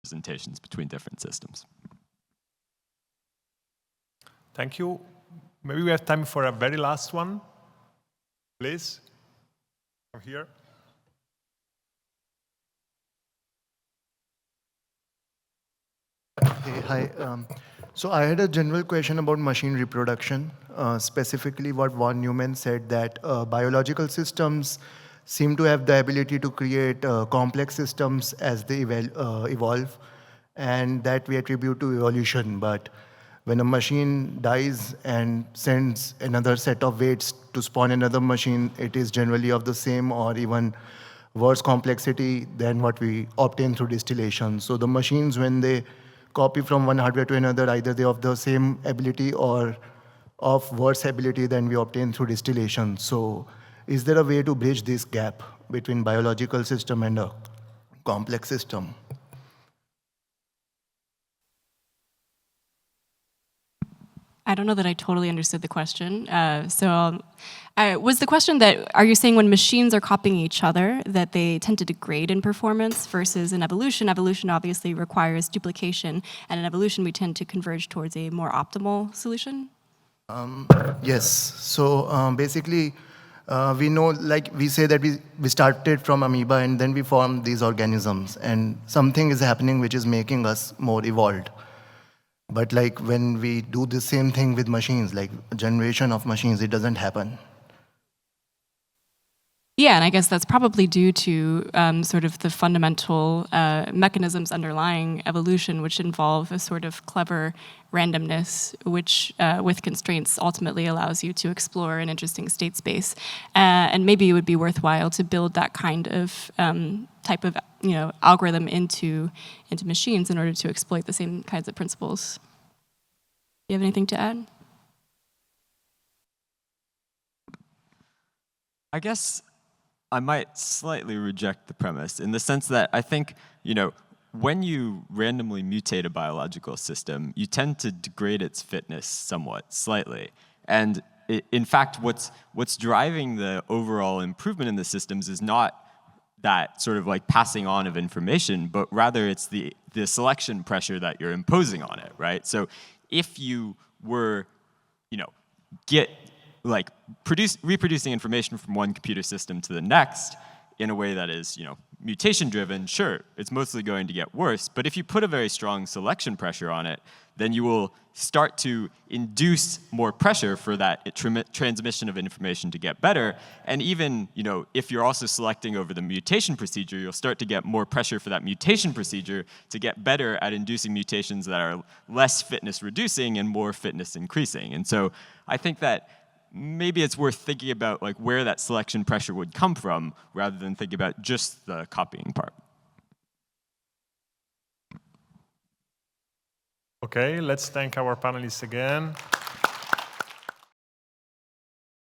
representations between different systems. Thank you. Maybe we have time for a very last one. Please, from here. Hey, hi. So I had a general question about machine reproduction, specifically what von Neumann said, that biological systems seem to have the ability to create complex systems as they evolve, and that we attribute to evolution. But when a machine dies and sends another set of weights to spawn another machine, it is generally of the same or even worse complexity than what we obtain through distillation. So the machines, when they copy from one hardware to another, either they have the same ability or of worse ability than we obtain through distillation. So is there a way to bridge this gap between biological system and a complex system? I don't know that I totally understood the question. Was the question that, are you saying when machines are copying each other, that they tend to degrade in performance versus in evolution? Evolution obviously requires duplication, and in evolution we tend to converge towards a more optimal solution? Yes. So basically, we know, like we say that we started from amoeba and then we formed these organisms, and something is happening which is making us more evolved. But like when we do the same thing with machines, like a generation of machines, it doesn't happen. Yeah, and I guess that's probably due to sort of the fundamental mechanisms underlying evolution, which involve a sort of clever randomness, which with constraints ultimately allows you to explore an interesting state space. And maybe it would be worthwhile to build that kind of type of algorithm into machines in order to exploit the same kinds of principles. Do you have anything to add? I guess I might slightly reject the premise in the sense that I think, when you randomly mutate a biological system, you tend to degrade its fitness somewhat, slightly. And in fact, what's driving the overall improvement in the systems is not that sort of like passing on of information, but rather it's the selection pressure that you're imposing on it, right? So if you were, reproducing information from one computer system to the next in a way that is, mutation driven, sure, it's mostly going to get worse. But if you put a very strong selection pressure on it, then you will start to induce more pressure for that transmission of information to get better. And even, if you're also selecting over the mutation procedure, you'll start to get more pressure for that mutation procedure to get better at inducing mutations that are less fitness reducing and more fitness increasing. And so I think that maybe it's worth thinking about like where that selection pressure would come from rather than thinking about just the copying part. Okay, let's thank our panelists again.